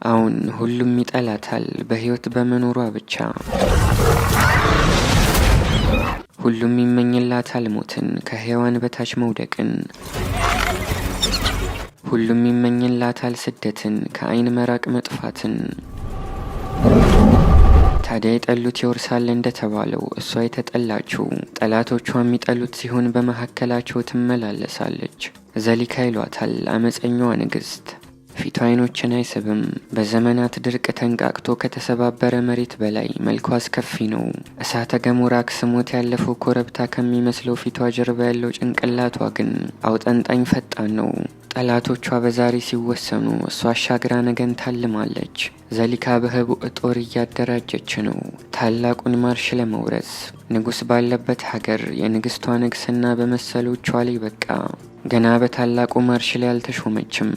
አሁን ሁሉም ይጠላታል በህይወት በመኖሯ ብቻ። ሁሉም ይመኝላታል ሞትን ከሔዋን በታች መውደቅን። ሁሉም ይመኝላታል ስደትን ከአይን መራቅ መጥፋትን። ታዲያ የጠሉት ይወርሳል እንደተባለው እሷ የተጠላችው ጠላቶቿ የሚጠሉት ሲሆን በመካከላቸው ትመላለሳለች። ዘሊካ ይሏታል አመፀኛዋ ንግስት። ፊቷ አይኖችን አይስብም። በዘመናት ድርቅ ተንቃቅቶ ከተሰባበረ መሬት በላይ መልኳ አስከፊ ነው። እሳተ ገሞራ አክስሞት ያለፈው ኮረብታ ከሚመስለው ፊቷ ጀርባ ያለው ጭንቅላቷ ግን አውጠንጣኝ ፈጣን ነው። ጠላቶቿ በዛሬ ሲወሰኑ እሷ አሻግራ ነገን ታልማለች። ዘሊካ በህቡዕ ጦር እያደራጀች ነው ታላቁን ማርሽ ለመውረስ። ንጉስ ባለበት ሀገር የንግስቷ ንግስና በመሰሎቿ ላይ በቃ። ገና በታላቁ ማርሽ ላይ አልተሾመችም።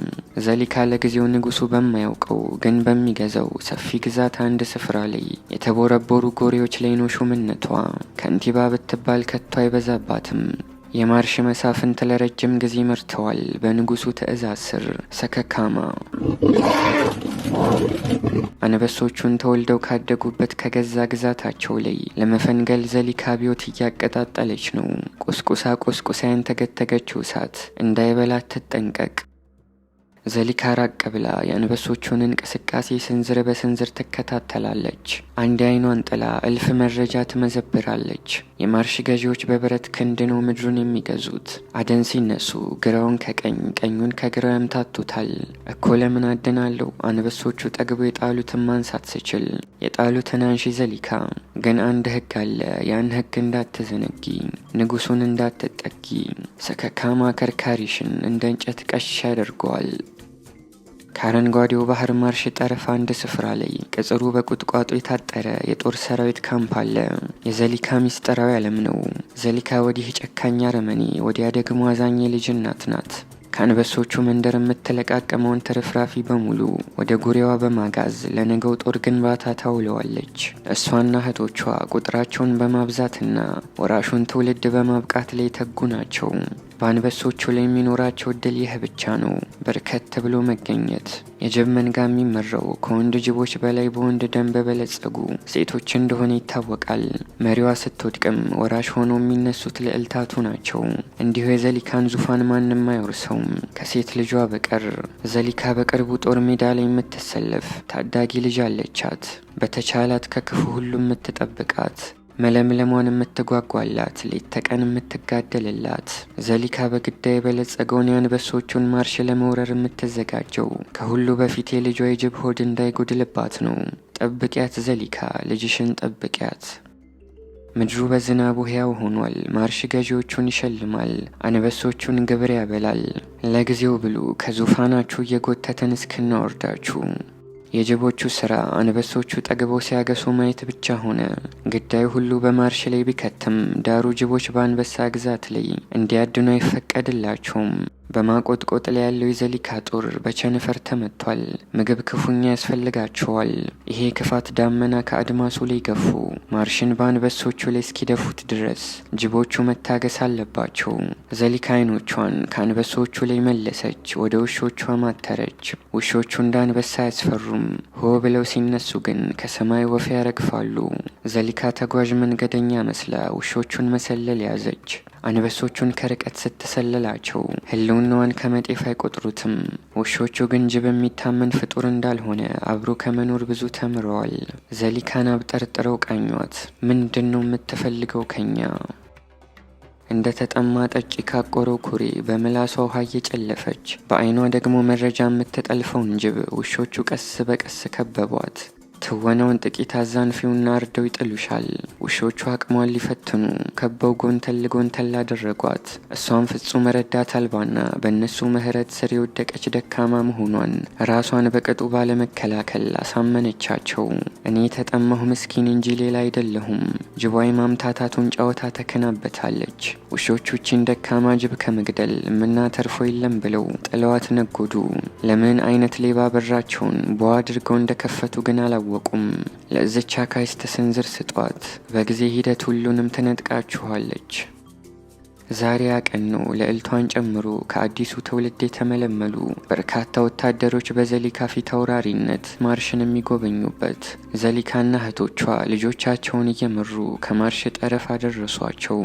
ዘሊካ ለጊዜው ንጉሱ በማያውቀው ግን በሚገዛው ሰፊ ግዛት አንድ ስፍራ ላይ የተቦረቦሩ ጎሬዎች ላይ ነው ሹምነቷ። ከንቲባ ብትባል ከቶ አይበዛባትም። የማርሽ መሳፍንት ለረጅም ጊዜ መርተዋል በንጉሱ ትእዛዝ ስር። ሰከካማ አንበሶቹን ተወልደው ካደጉበት ከገዛ ግዛታቸው ላይ ለመፈንገል ዘሊካ አብዮት እያቀጣጠለች ነው። ቁስቁሳ ያንተገተገችው እሳት እንዳይበላት ትጠንቀቅ። ዘሊካ ራቅ ብላ የአንበሶቹን እንቅስቃሴ ስንዝር በስንዝር ትከታተላለች። አንድ አይኗን ጥላ እልፍ መረጃ ትመዘብራለች። የማርሽ ገዢዎች በብረት ክንድ ነው ምድሩን የሚገዙት። አደን ሲነሱ ግራውን ከቀኝ ቀኙን ከግራው ያምታቱታል። እኮ ለምን አደናለው? አንበሶቹ ጠግቦ የጣሉትን ማንሳት ስችል የጣሉትን አንሺ ዘሊካ። ግን አንድ ህግ አለ። ያን ህግ እንዳትዘነጊ፣ ንጉሱን እንዳትጠጊ። ሰከካማ ከርካሪሽን እንደ እንጨት ቀሽ ያደርገዋል። ከአረንጓዴው ባህር ማርሽ ጠረፍ አንድ ስፍራ ላይ ቅጽሩ በቁጥቋጦ የታጠረ የጦር ሰራዊት ካምፕ አለ። የዘሊካ ሚስጥራዊ ዓለም ነው። ዘሊካ ወዲህ ጨካኝ አረመኔ፣ ወዲያ ደግሞ አዛኝ ልጅ እናት ናት። ከአንበሶቹ መንደር የምትለቃቀመውን ትርፍራፊ በሙሉ ወደ ጉሬዋ በማጋዝ ለነገው ጦር ግንባታ ታውለዋለች። እሷና እህቶቿ ቁጥራቸውን በማብዛትና ወራሹን ትውልድ በማብቃት ላይ ተጉ ናቸው። በአንበሶቹ ላይ የሚኖራቸው እድል ይህ ብቻ ነው፣ በርከት ብሎ መገኘት። የጅብ መንጋ የሚመራው ከወንድ ጅቦች በላይ በወንድ ደም በበለጸጉ ሴቶች እንደሆነ ይታወቃል። መሪዋ ስትወድቅም ወራሽ ሆነው የሚነሱት ልዕልታቱ ናቸው። እንዲሁ የዘሊካን ዙፋን ማንም አይወርሰውም ከሴት ልጇ በቀር። ዘሊካ በቅርቡ ጦር ሜዳ ላይ የምትሰለፍ ታዳጊ ልጅ አለቻት። በተቻላት ከክፉ ሁሉ የምትጠብቃት፣ መለምለሟን የምትጓጓላት፣ ሌት ተቀን የምትጋደልላት። ዘሊካ በግዳይ የበለጸገውን የአንበሶቹን ማርሽ ለመውረር የምትዘጋጀው ከሁሉ በፊት የልጇ የጅብ ሆድ እንዳይጎድልባት ነው። ጠብቂያት ዘሊካ፣ ልጅሽን ጠብቂያት። ምድሩ በዝናቡ ሕያው ሆኗል። ማርሽ ገዢዎቹን ይሸልማል፣ አንበሶቹን ግብር ያበላል። ለጊዜው ብሉ፣ ከዙፋናችሁ እየጎተተን እስክናወርዳችሁ። የጅቦቹ ስራ አንበሶቹ ጠግበው ሲያገሱ ማየት ብቻ ሆነ። ግዳዩ ሁሉ በማርሽ ላይ ቢከትም ዳሩ ጅቦች በአንበሳ ግዛት ላይ እንዲያድኑ አይፈቀድላቸውም። በማቆጥቆጥ ላይ ያለው የዘሊካ ጦር በቸነፈር ተመቷል። ምግብ ክፉኛ ያስፈልጋቸዋል። ይሄ ክፋት ዳመና ከአድማሱ ላይ ገፉ። ማርሽን በአንበሶቹ ላይ እስኪደፉት ድረስ ጅቦቹ መታገስ አለባቸው። ዘሊካ አይኖቿን ከአንበሶቹ ላይ መለሰች፣ ወደ ውሾቿ ማተረች። ውሾቹ እንደ አንበሳ አያስፈሩም። ሆ ብለው ሲነሱ ግን ከሰማይ ወፍ ያረግፋሉ። ዘሊካ ተጓዥ መንገደኛ መስላ ውሾቹን መሰለል ያዘች። አንበሶቹን ከርቀት ስትሰለላቸው ህልውናዋን ከመጤፍ አይቆጥሩትም። ውሾቹ ግን ጅብ የሚታመን ፍጡር እንዳልሆነ አብሮ ከመኖር ብዙ ተምረዋል። ዘሊካን አብጠርጥረው ቃኟት። ምንድነው የምትፈልገው ከኛ? እንደ ተጠማ ጠጪ ካቆረው ኩሬ በምላሷ ውሃ እየጨለፈች በአይኗ ደግሞ መረጃ የምትጠልፈውን ጅብ ውሾቹ ቀስ በቀስ ከበቧት። ትወናውን ጥቂት አዛንፊውና አርደው ይጥሉሻል። ውሾቹ አቅሟን ሊፈትኑ ከበው ጎንተል አደረጓት። እሷን ፍጹም ረዳት አልባና በእነሱ ምህረት ስር የወደቀች ደካማ መሆኗን ራሷን በቅጡ ባለመከላከል አሳመነቻቸው። እኔ የተጠማሁ ምስኪን እንጂ ሌላ አይደለሁም። ጅቧይ ማምታታቱን ጨዋታ ተከናበታለች። ውሾቹችን ደካማ ጅብ ከመግደል ምናተርፎ የለም ብለው ጥለዋት ነጎዱ። ለምን አይነት ሌባ በራቸውን በዋ አድርገው እንደከፈቱ ግን አላወቁም። ለዚች አካይስት ስንዝር ስጧት፣ በጊዜ ሂደት ሁሉንም ትነጥቃችኋለች። ዛሬ ቀን ነው ልዕልቷን ጨምሮ ከአዲሱ ትውልድ የተመለመሉ በርካታ ወታደሮች በዘሊካ ፊት አውራሪነት ማርሽን የሚጎበኙበት። ዘሊካና እህቶቿ ልጆቻቸውን እየመሩ ከማርሽ ጠረፍ አደረሷቸው።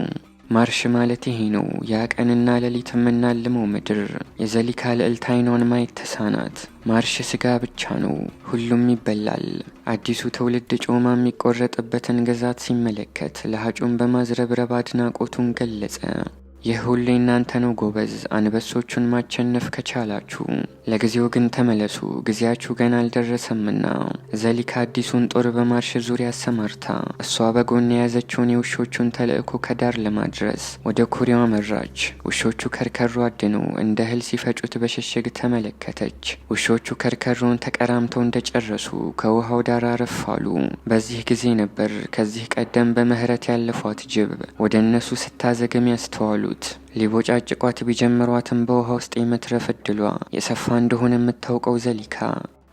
ማርሽ ማለት ይሄ ነው። ያ ቀንና ሌሊት የምናልመው ምድር። የዘሊካ ልዕልት አይኗን ማየት ተሳናት። ማርሽ ስጋ ብቻ ነው፣ ሁሉም ይበላል። አዲሱ ትውልድ ጮማ የሚቆረጥበትን ግዛት ሲመለከት ለሃጩን በማዝረብረብ አድናቆቱን ገለጸ። ይህ ሁሉ እናንተ ነው ጎበዝ፣ አንበሶቹን ማቸነፍ ከቻላችሁ። ለጊዜው ግን ተመለሱ፣ ጊዜያችሁ ገና አልደረሰምና። ዘሊካ አዲሱን ጦር በማርሽ ዙሪያ አሰማርታ እሷ በጎን የያዘችውን የውሾቹን ተልእኮ ከዳር ለማድረስ ወደ ኩሬው አመራች። ውሾቹ ከርከሮ አድነው እንደ እህል ሲፈጩት በሽሽግ ተመለከተች። ውሾቹ ከርከሮውን ተቀራምተው እንደጨረሱ ከውሃው ዳር አረፋሉ። በዚህ ጊዜ ነበር ከዚህ ቀደም በምህረት ያለፏት ጅብ ወደ እነሱ ስታዘገም ያስተዋሉ። ሊቦጫጭቋት ቢጀምሯትም በውሃ ውስጥ የመትረፍ እድሏ የሰፋ እንደሆነ የምታውቀው ዘሊካ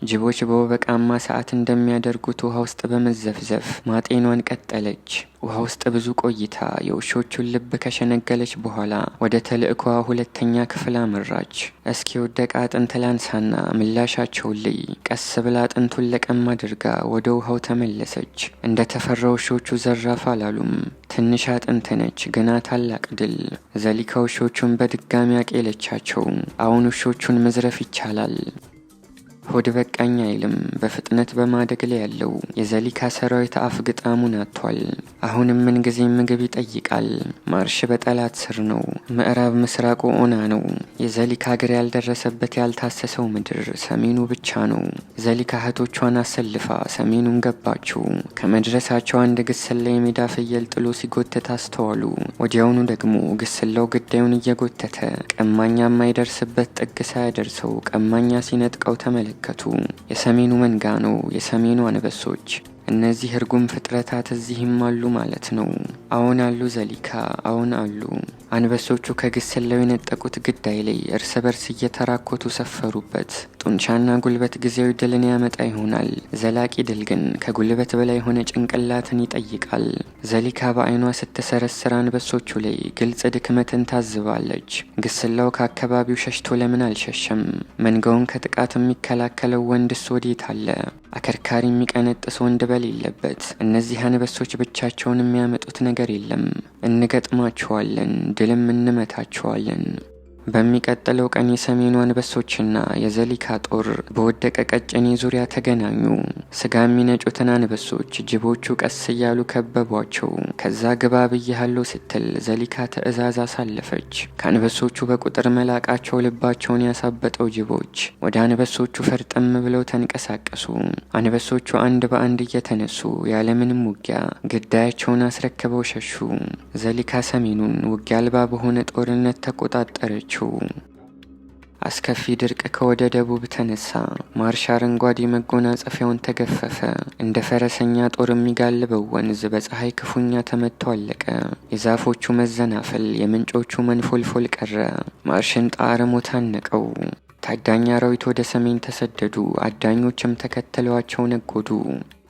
ጅቦች በወበቃማ ሰዓት እንደሚያደርጉት ውሃ ውስጥ በመዘፍዘፍ ማጤኗን ቀጠለች። ውሃ ውስጥ ብዙ ቆይታ የውሾቹን ልብ ከሸነገለች በኋላ ወደ ተልእኮዋ ሁለተኛ ክፍል አመራች። እስኪ ወደቀ አጥንት ላንሳና ምላሻቸውን ልይ። ቀስ ብላ አጥንቱን ለቀም አድርጋ ወደ ውሃው ተመለሰች። እንደ ተፈራ ውሾቹ ዘራፍ አላሉም። ትንሽ አጥንት ነች፣ ግና ታላቅ ድል። ዘሊካ ውሾቹን በድጋሚ አቄለቻቸው። አሁን ውሾቹን መዝረፍ ይቻላል። ሆድ በቃኝ አይልም። በፍጥነት በማደግ ላይ ያለው የዘሊካ ሰራዊት አፍ ግጣሙን አጥቷል። አሁንም ምን ጊዜ ምግብ ይጠይቃል። ማርሽ በጠላት ስር ነው። ምዕራብ ምስራቁ ኦና ነው። የዘሊካ እግር ያልደረሰበት ያልታሰሰው ምድር ሰሜኑ ብቻ ነው። ዘሊካ እህቶቿን አሰልፋ ሰሜኑን ገባችው። ከመድረሳቸው አንድ ግስላ የሜዳ ፍየል ጥሎ ሲጎተት አስተዋሉ። ወዲያውኑ ደግሞ ግስላው ግዳዩን እየጎተተ ቀማኛ የማይደርስበት ጥግ ሳያደርሰው ቀማኛ ሲነጥቀው ተመለከቱ። የሰሜኑ መንጋ ነው፣ የሰሜኑ አንበሶች። እነዚህ እርጉም ፍጥረታት እዚህም አሉ ማለት ነው። አሁን አሉ ዘሊካ፣ አሁን አሉ። አንበሶቹ ከግስላው የነጠቁት ግዳይ ላይ እርስ በርስ እየተራኮቱ ሰፈሩበት። ጡንቻና ጉልበት ጊዜያዊ ድልን ያመጣ ይሆናል። ዘላቂ ድል ግን ከጉልበት በላይ የሆነ ጭንቅላትን ይጠይቃል። ዘሊካ በአይኗ ስትሰረስር አንበሶቹ ላይ ግልጽ ድክመትን ታዝባለች። ግስላው ከአካባቢው ሸሽቶ ለምን አልሸሸም? መንጋውን ከጥቃት የሚከላከለው ወንድስ ወዴት አለ? አከርካሪ የሚቀነጥስ ወንድ በሌለበት እነዚህ አንበሶች ብቻቸውን የሚያመጡት ነገር የለም። እንገጥማቸዋለን፣ ድልም እንመታቸዋለን። በሚቀጥለው ቀን የሰሜኑ አንበሶችና የዘሊካ ጦር በወደቀ ቀጭኔ ዙሪያ ተገናኙ። ስጋ የሚነጩትን አንበሶች ጅቦቹ ቀስ እያሉ ከበቧቸው። ከዛ ግባ ብያለሁ ስትል ዘሊካ ትዕዛዝ አሳለፈች። ከአንበሶቹ በቁጥር መላቃቸው ልባቸውን ያሳበጠው ጅቦች ወደ አንበሶቹ ፈርጠም ብለው ተንቀሳቀሱ። አንበሶቹ አንድ በአንድ እየተነሱ ያለምንም ውጊያ ግዳያቸውን አስረክበው ሸሹ። ዘሊካ ሰሜኑን ውጊያ አልባ በሆነ ጦርነት ተቆጣጠረች። አስከፊ ድርቅ ከወደ ደቡብ ተነሳ። ማርሽ አረንጓዴ መጎናጸፊያውን ተገፈፈ። እንደ ፈረሰኛ ጦር የሚጋልበው ወንዝ በፀሐይ ክፉኛ ተመቶ አለቀ። የዛፎቹ መዘናፈል፣ የምንጮቹ መንፎልፎል ቀረ። ማርሽን ጣዕረ ሞት አነቀው። ታዳኝ አራዊት ወደ ሰሜን ተሰደዱ። አዳኞችም ተከተሏቸው ነጎዱ።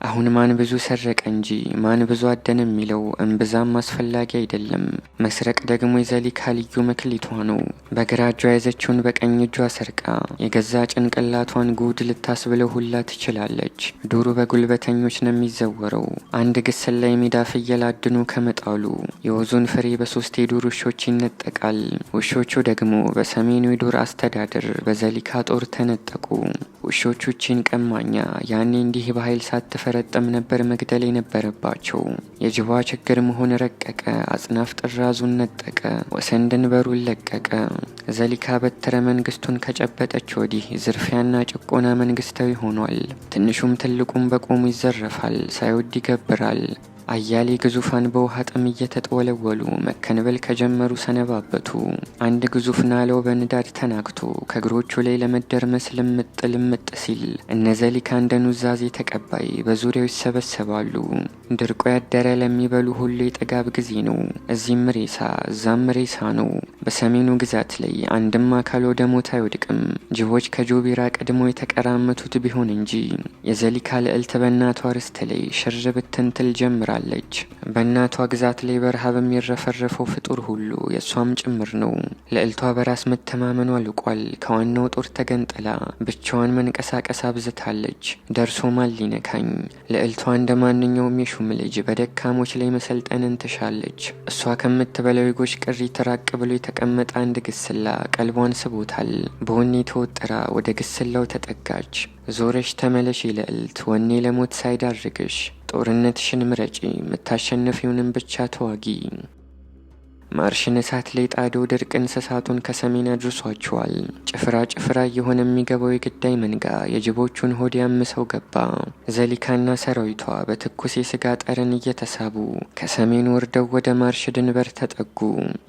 አሁን ማን ብዙ ሰረቀ እንጂ ማን ብዙ አደነ የሚለው እምብዛም አስፈላጊ አይደለም። መስረቅ ደግሞ የዘሊካ ልዩ መክሊቷ ነው። በግራ እጇ ያዘችውን በቀኝ እጇ ሰርቃ የገዛ ጭንቅላቷን ጉድ ልታስብለው ሁላ ትችላለች። ዱሩ በጉልበተኞች ነው የሚዘወረው። አንድ ግስላ የሜዳ ፍየል አድኖ ከመጣሉ የወዙን ፍሬ በሶስት የዱር ውሾች ይነጠቃል። ውሾቹ ደግሞ በሰሜኑ የዱር አስተዳደር በዘሊካ ጦር ተነጠቁ። ውሾቹ ቺን ቀማኛ ያኔ እንዲህ በኃይል ሳትፈረጠም ነበር መግደል የነበረባቸው። የጅቧ ችግር መሆን ረቀቀ። አጽናፍ ጥራዙን ነጠቀ። ወሰን ድንበሩን ለቀቀ። ዘሊካ በትረ መንግስቱን ከጨበጠች ወዲህ ዝርፊያና ጭቆና መንግስታዊ ሆኗል። ትንሹም ትልቁም በቆሙ ይዘረፋል፣ ሳይወድ ይገብራል። አያሌ ግዙፋን በውሃ ጥም እየተጠወለወሉ መከንበል ከጀመሩ ሰነባበቱ። አንድ ግዙፍ ናለው በንዳድ ተናግቶ ከእግሮቹ ላይ ለመደርመስ ልምጥ ሲል እነ ዘሊካ እንደ ኑዛዜ ተቀባይ በዙሪያው ይሰበሰባሉ። ድርቆ ያደረ ለሚበሉ ሁሉ የጥጋብ ጊዜ ነው። እዚህም ሬሳ እዛም ሬሳ ነው። በሰሜኑ ግዛት ላይ አንድም አካል ወደ ሞት አይወድቅም። ጅቦች ከጆቢራ ቀድሞ የተቀራመቱት ቢሆን እንጂ የዘሊካ ልዕልት በእናቷ ርስት ላይ ሽር ብትንትል ጀምራለች። ትላለች። በእናቷ ግዛት ላይ በረሃብ የሚረፈረፈው ፍጡር ሁሉ የእሷም ጭምር ነው። ልዕልቷ በራስ መተማመኗ ልቋል። ከዋናው ጦር ተገንጥላ ብቻዋን መንቀሳቀስ አብዝታለች። ደርሶ ማን ሊነካኝ? ልዕልቷ እንደ ማንኛውም የሹም ልጅ በደካሞች ላይ መሰልጠንን ትሻለች። እሷ ከምትበለው የጎሽ ቅሪት ራቅ ብሎ የተቀመጠ አንድ ግስላ ቀልቧን ስቦታል። በወኔ ተወጥራ ወደ ግስላው ተጠጋች። ዞረሽ ተመለሽ ልዕልት፣ ወኔ ለሞት ሳይዳርግሽ፣ ጦርነትሽን ምረጪ፣ የምታሸንፊውንም ብቻ ተዋጊ። ማርሽን እሳት ላይ ጣደው ድርቅ እንስሳቱን ከሰሜን አድርሷቸዋል። ጭፍራ እየሆነ የሚገባው የግዳይ መንጋ የጅቦቹን ሆድ ያምሰው ገባ። ዘሊካና ሰራዊቷ በትኩስ የስጋ ጠረን እየተሳቡ ከሰሜን ወርደው ወደ ማርሽ ድንበር ተጠጉ።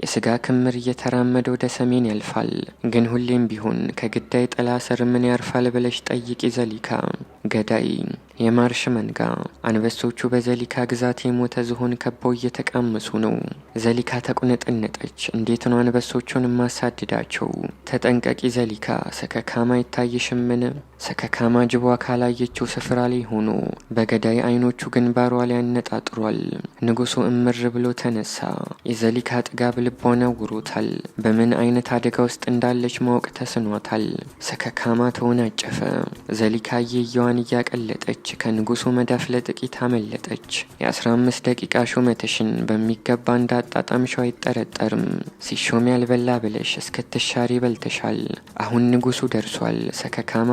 የስጋ ክምር እየተራመደ ወደ ሰሜን ያልፋል። ግን ሁሌም ቢሆን ከግዳይ ጥላ ስር ምን ያርፋል ብለሽ ጠይቂ ዘሊካ። ገዳይ የማርሽ መንጋ አንበሶቹ በዘሊካ ግዛት የሞተ ዝሆን ከበው እየተቃመሱ ነው። ዘሊካ ተቁነጠነጠች። እንዴት ነው አንበሶቹን ማሳድዳቸው? ተጠንቀቂ ዘሊካ፣ ሰከካማ ይታይሽምን? ሰከካማ ጅቧ ካላየችው ስፍራ ላይ ሆኖ በገዳይ አይኖቹ ግንባሯ ላይ አነጣጥሯል። ንጉሱ እምር ብሎ ተነሳ። የዘሊካ ጥጋብ ልቧን አውሮታል። በምን አይነት አደጋ ውስጥ እንዳለች ማወቅ ተስኗታል። ሰከካማ ተወናጨፈ። ዘሊካ እየዋን እያቀለጠች ከንጉሱ መዳፍ ለጥቂት አመለጠች። የ15 ደቂቃ ሹመትሽን በሚገባ እንዳጣጣምሽው አይጠረጠርም። ሲሾም ያልበላ ብለሽ እስክትሻሪ በልተሻል። አሁን ንጉሱ ደርሷል። ሰከካማ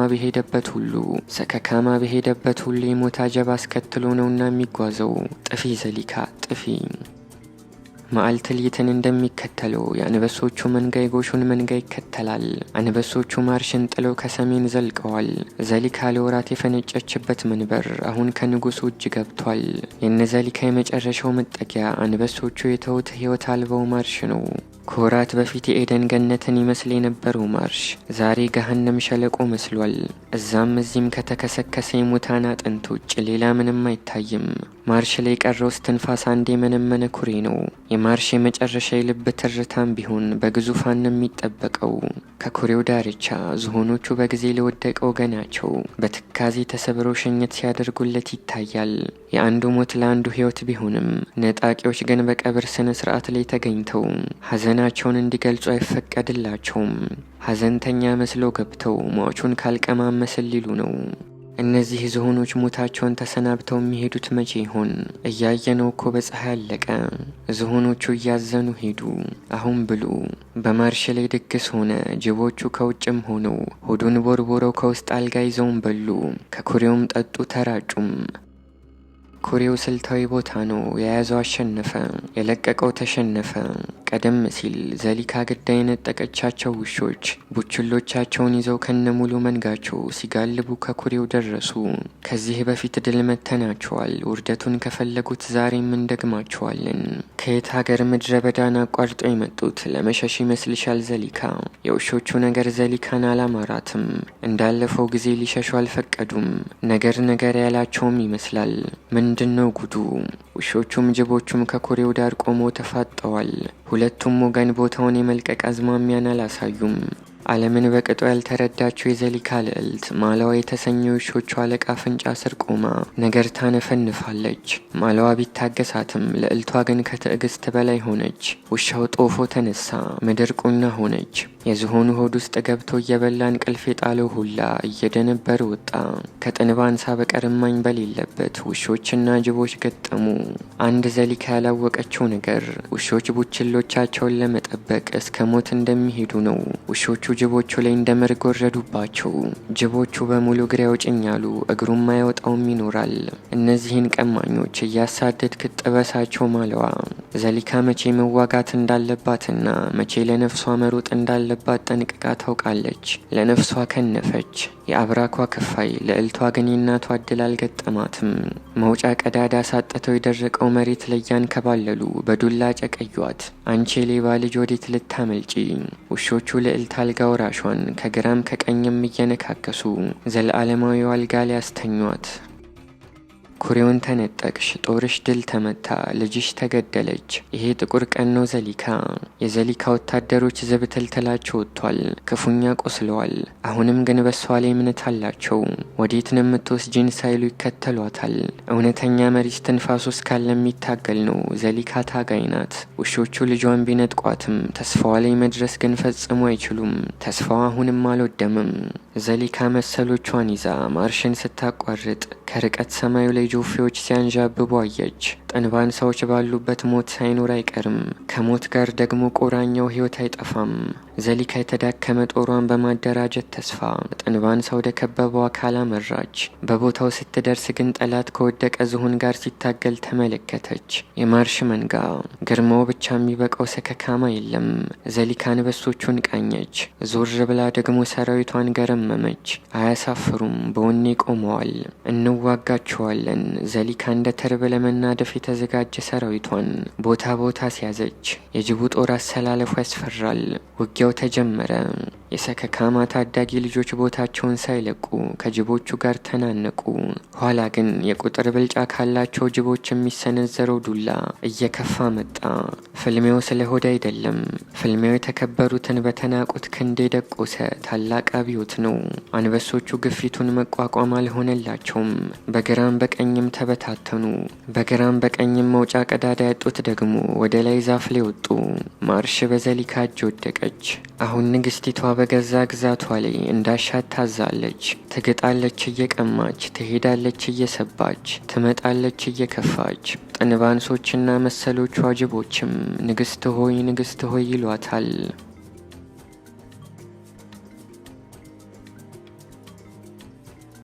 በሄደበት ሁሉ የሞት አጀብ አስከትሎ ነውና የሚጓዘው። ጥፊ ዘሊካ ጥፊ። መዓልት ሌትን እንደሚከተለው የአንበሶቹ መንጋ የጎሹን መንጋ ይከተላል። አንበሶቹ ማርሽን ጥለው ከሰሜን ዘልቀዋል። ዘሊካ ለወራት የፈነጨችበት መንበር አሁን ከንጉሱ እጅ ገብቷል። የነ ዘሊካ የመጨረሻው መጠጊያ አንበሶቹ የተውት ሕይወት አልባው ማርሽ ነው። ከወራት በፊት የኤደን ገነትን ይመስል የነበረው ማርሽ ዛሬ ገሃነም ሸለቆ መስሏል። እዛም እዚህም ከተከሰከሰ የሙታን አጥንት ውጭ ሌላ ምንም አይታይም። ማርሽ ላይ ቀረው እስትንፋስ አንድ የመነመነ ኩሬ ነው። የማርሽ የመጨረሻ የልብ ትርታም ቢሆን በግዙፋን የሚጠበቀው። ከኩሬው ዳርቻ ዝሆኖቹ በጊዜ ለወደቀው ወገናቸው በትካዜ ተሰብረው ሽኝት ሲያደርጉለት ይታያል። የአንዱ ሞት ለአንዱ ሕይወት ቢሆንም ነጣቂዎች ግን በቀብር ስነ ስርዓት ላይ ተገኝተው ሐዘናቸውን እንዲገልጹ አይፈቀድላቸውም። ሐዘንተኛ መስለው ገብተው ሟቹን ካልቀማመስል ሊሉ ነው። እነዚህ ዝሆኖች ሞታቸውን ተሰናብተው የሚሄዱት መቼ ይሆን? እያየነው እኮ በፀሐይ አለቀ። ዝሆኖቹ እያዘኑ ሄዱ። አሁን ብሉ። በማርሽ ላይ ድግስ ሆነ። ጅቦቹ ከውጭም ሆነው ሆዱን ቦርቦረው ከውስጥ አልጋ ይዘውን በሉ። ከኩሬውም ጠጡ ተራጩም። ኩሬው ስልታዊ ቦታ ነው። የያዘው አሸነፈ፣ የለቀቀው ተሸነፈ። ቀደም ሲል ዘሊካ ግዳይ የነጠቀቻቸው ውሾች ቡችሎቻቸውን ይዘው ከነሙሉ መንጋቸው ሲጋልቡ ከኩሬው ደረሱ። ከዚህ በፊት ድል መተናቸዋል። ውርደቱን ከፈለጉት ዛሬም እንደግማቸዋለን። ከየት ሀገር ምድረ በዳን አቋርጠው የመጡት ለመሸሽ ይመስልሻል ዘሊካ? የውሾቹ ነገር ዘሊካን አላማራትም። እንዳለፈው ጊዜ ሊሸሹ አልፈቀዱም። ነገር ያላቸውም ይመስላል። ምንድነው ጉዱ? ውሾቹም ጅቦቹም ከኩሬው ዳር ቆመው ተፋጠዋል። ሁለቱም ወገን ቦታውን የመልቀቅ አዝማሚያን አላሳዩም። ዓለምን በቅጡ ያልተረዳችው የዘሊካ ልዕልት ማለዋ የተሰኘው ውሾቹ አለቃ አፍንጫ ስር ቆማ ነገር ታነፈንፋለች። ማለዋ ቢታገሳትም ልዕልቷ ግን ከትዕግስት በላይ ሆነች። ውሻው ጦፎ ተነሳ። ምድር ቁና ሆነች። የዝሆኑ ሆድ ውስጥ ገብቶ እየበላ እንቅልፍ የጣለው ሁላ እየደነበር ወጣ። ከጥንብ አንሳ በቀር እማኝ በሌለበት ውሾችና ጅቦች ገጠሙ። አንድ ዘሊካ ያላወቀችው ነገር ውሾች ቡችሎቻቸውን ለመጠበቅ እስከ ሞት እንደሚሄዱ ነው። ውሾቹ ጅቦቹ ላይ እንደመርግ ወረዱባቸው። ጅቦቹ በሙሉ እግሬ ያውጭኛሉ፣ እግሩም ማይወጣውም ይኖራል። እነዚህን ቀማኞች እያሳደድክ ጥበሳቸው ማለዋ። ዘሊካ መቼ መዋጋት እንዳለባትና መቼ ለነፍሷ መሮጥ እንዳለባት ጠንቅቃ ታውቃለች። ለነፍሷ ከነፈች። የአብራኳ ክፋይ ልዕልቷ ግን የናቷ እድል አልገጠማትም። መውጫ ቀዳዳ ሳጥተው የደረቀው መሬት ላይ ያንከባለሉ በዱላ ጨቀዩት። አንቺ ሌባ ልጅ ወዴት ልታመልጪ? ውሾቹ ልዕልት አልጋ ወራሿን ከግራም ከቀኝም እየነካከሱ ዘለዓለማዊው አልጋ ላይ ያስተኟት። ኩሬውን ተነጠቅሽ፣ ጦርሽ ድል ተመታ፣ ልጅሽ ተገደለች። ይሄ ጥቁር ቀን ነው ዘሊካ። የዘሊካ ወታደሮች ዘብተልተላቸው ወጥቷል፣ ክፉኛ ቆስለዋል። አሁንም ግን በሷ ላይ እምነት አላቸው። ወዴት ነው የምትወስጂን ሳይሉ ይከተሏታል። እውነተኛ መሪ እስትንፋሱ እስካለ የሚታገል ነው። ዘሊካ ታጋይ ናት። ውሾቹ ልጇን ቢነጥቋትም ተስፋዋ ላይ መድረስ ግን ፈጽሞ አይችሉም። ተስፋዋ አሁንም አልወደምም። ዘሊካ መሰሎቿን ይዛ ማርሽን ስታቋርጥ ከርቀት ሰማዩ ላይ ጆፌዎች ሲያንዣብቡ አየች። ጠንባን ሰዎች ባሉበት ሞት ሳይኖር አይቀርም። ከሞት ጋር ደግሞ ቁራኛው ህይወት አይጠፋም። ዘሊካ የተዳከመ ጦሯን በማደራጀት ተስፋ ጠንባን ሰው ወደ ከበበው አካል አመራች። በቦታው ስትደርስ ግን ጠላት ከወደቀ ዝሆን ጋር ሲታገል ተመለከተች። የማርሽ መንጋ ግርማው ብቻ የሚበቃው ሰከካማ የለም። ዘሊካ አንበሶቹን ቃኘች። ዞር ብላ ደግሞ ሰራዊቷን ገረመመች። አያሳፍሩም፣ በወኔ ቆመዋል። እንዋጋቸዋለን። ዘሊካ እንደ ተርብ ለመናደፍ የተዘጋጀ ሰራዊቷን ቦታ ቦታ ሲያዘች። የጅቡ ጦር አሰላለፉ ያስፈራል። ውጊያው ተጀመረ። የሰከካማ ታዳጊ ልጆች ቦታቸውን ሳይለቁ ከጅቦቹ ጋር ተናነቁ። ኋላ ግን የቁጥር ብልጫ ካላቸው ጅቦች የሚሰነዘረው ዱላ እየከፋ መጣ። ፍልሜው ስለ ሆድ አይደለም። ፍልሜው የተከበሩትን በተናቁት ክንድ የደቆሰ ታላቅ አብዮት ነው። አንበሶቹ ግፊቱን መቋቋም አልሆነላቸውም። በግራም በቀኝም ተበታተኑ። በግራም በቀኝም መውጫ ቀዳዳ ያጡት ደግሞ ወደ ላይ ዛፍ ላይ ወጡ። ማርሽ በዘሊካ እጅ ወደቀች። አሁን ንግስቲቷ በገዛ ግዛቷ ላይ እንዳሻት ታዛለች። ትግጣለች እየቀማች፣ ትሄዳለች እየሰባች፣ ትመጣለች እየከፋች። ጠንባንሶችና መሰሎቿ ጅቦችም ንግስት ሆይ ንግስት ሆይ ይሏታል።